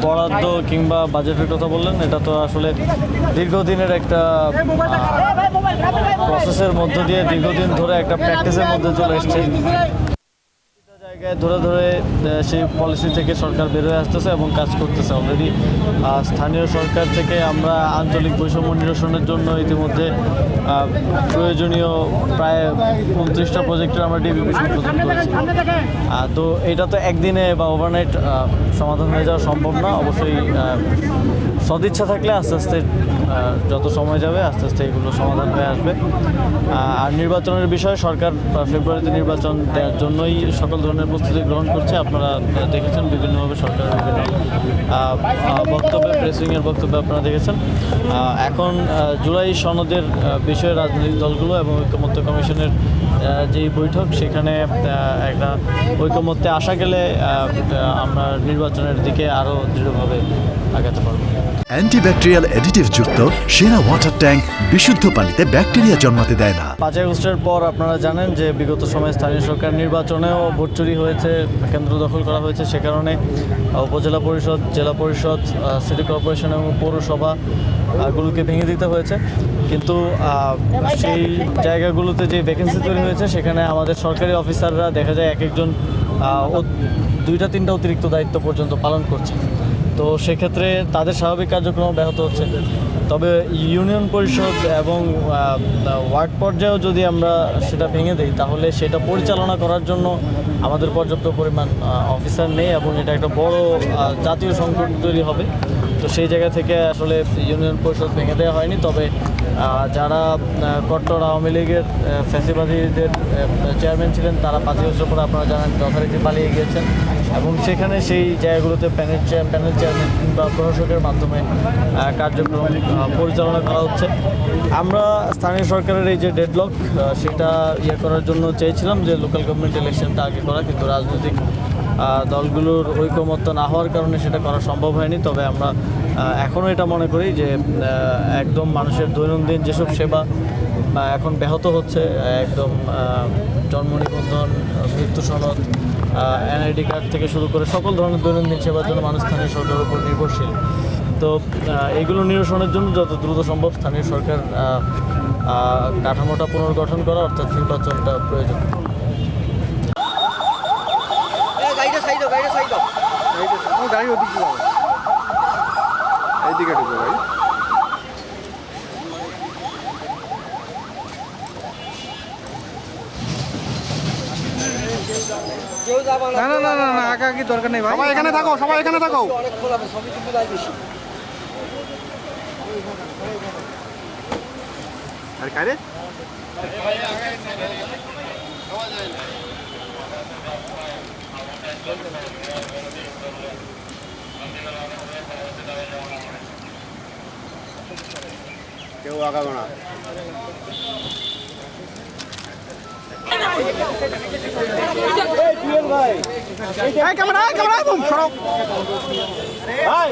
বরাদ্দ কিংবা বাজেটের কথা বললেন, এটা তো আসলে দীর্ঘদিনের একটা প্রসেসের মধ্য দিয়ে দীর্ঘদিন ধরে একটা প্র্যাকটিসের মধ্যে চলে এসছে। জায়গায় ধরে ধরে সেই পলিসি থেকে সরকার বের হয়ে আসতেছে এবং কাজ করতেছে অলরেডি। স্থানীয় সরকার থেকে আমরা আঞ্চলিক বৈষম্য নিরসনের জন্য ইতিমধ্যে প্রয়োজনীয় প্রায় 29টা প্রজেক্টের আমরা ডিবিপি সংশোধন করেছি। তো এটা তো একদিনে বা ওভারনাইট সমাধান হয়ে যাওয়া সম্ভব না। অবশ্যই সদিচ্ছা থাকলে আস্তে আস্তে যত সময় যাবে আস্তে আস্তে এগুলো সমাধান হয়ে আসবে। আর নির্বাচনের বিষয়ে সরকার ফেব্রুয়ারিতে নির্বাচন দেওয়ার জন্যই সকল ধরনের প্রস্তুতি গ্রহণ করছে। আপনারা দেখেছেন বিভিন্নভাবে সরকারের বিভিন্ন বক্তব্যে, প্রেসিংয়ের বক্তব্যে আপনারা দেখেছেন। এখন জুলাই সনদের বিষয়ে রাজনৈতিক দলগুলো এবং ঐকমত্য কমিশনের যেই বৈঠক, সেখানে একটা ঐকমত্যে আসা গেলে আমরা নির্বাচনের দিকে আরও দৃঢ়ভাবে আগাতে পারব। অ্যান্টিব্যাকটেরিয়াল অ্যাডিটিভ যুক্ত সেরা ওয়াটার ট্যাঙ্ক বিশুদ্ধ পানিতে ব্যাকটেরিয়া জন্মাতে দেয় না। 5 আগস্টের পর আপনারা জানেন যে বিগত সময়ে স্থানীয় সরকার নির্বাচনেও ভোট চুরি হয়েছে, কেন্দ্র দখল করা হয়েছে। সে কারণে উপজেলা পরিষদ, জেলা পরিষদ, সিটি কর্পোরেশন এবং পৌরসভা গুলোকে ভেঙে দিতে হয়েছে। কিন্তু সেই জায়গাগুলোতে যে ভ্যাকেন্সি তৈরি হয়েছে, সেখানে আমাদের সরকারি অফিসাররা দেখা যায় এক একজন 2-3টা অতিরিক্ত দায়িত্ব পর্যন্ত পালন করছে। তো সেক্ষেত্রে তাদের স্বাভাবিক কার্যক্রম ব্যাহত হচ্ছে। তবে ইউনিয়ন পরিষদ এবং ওয়ার্ড পর্যায়েও যদি আমরা সেটা ভেঙে দিই, তাহলে সেটা পরিচালনা করার জন্য আমাদের পর্যাপ্ত পরিমাণ অফিসার নেই এবং এটা একটা বড় জাতীয় সংকট তৈরি হবে। তো সেই জায়গা থেকে আসলে ইউনিয়ন পরিষদ ভেঙে দেওয়া হয়নি। তবে যারা কট্টর আওয়ামী লীগের ফ্যাসিবাদীদের চেয়ারম্যান ছিলেন, তারা 5 বছর পরে আপনারা জানেন যথারীতি পালিয়ে গিয়েছেন এবং সেখানে সেই জায়গাগুলোতে প্যানেল চেয়ারম্যান কিংবা প্রশাসকের মাধ্যমে কার্যক্রম পরিচালনা করা হচ্ছে। আমরা স্থানীয় সরকারের এই যে ডেডলক, সেটা করার জন্য চেয়েছিলাম যে লোকাল গভর্নমেন্ট ইলেকশনটা আগে করা, কিন্তু রাজনৈতিক দলগুলোর ঐকমত্য না হওয়ার কারণে সেটা করা সম্ভব হয়নি। তবে আমরা এখনও এটা মনে করি যে একদম মানুষের দৈনন্দিন যেসব সেবা এখন ব্যাহত হচ্ছে, একদম জন্ম নিবন্ধন, মৃত্যু সনদ, এনআইডি কার্ড থেকে শুরু করে সকল ধরনের দৈনন্দিন সেবার জন্য মানুষ স্থানীয় সরকারের উপর নির্ভরশীল। তো এগুলো নিরসনের জন্য যত দ্রুত সম্ভব স্থানীয় সরকার কাঠামোটা পুনর্গঠন করা, অর্থাৎ নির্বাচনটা প্রয়োজন। গাড়ি ওদিকে এইদিকে ঢুকবো ভাই। না না না না না, আগে কি দরকার নেই ভাই। সবাই এখানে থাকো, সবাই এখানে থাকো। আর কারে কেউ আগাবো না। ক্যামেরা ক্যামেরা বুম সরো ভাই।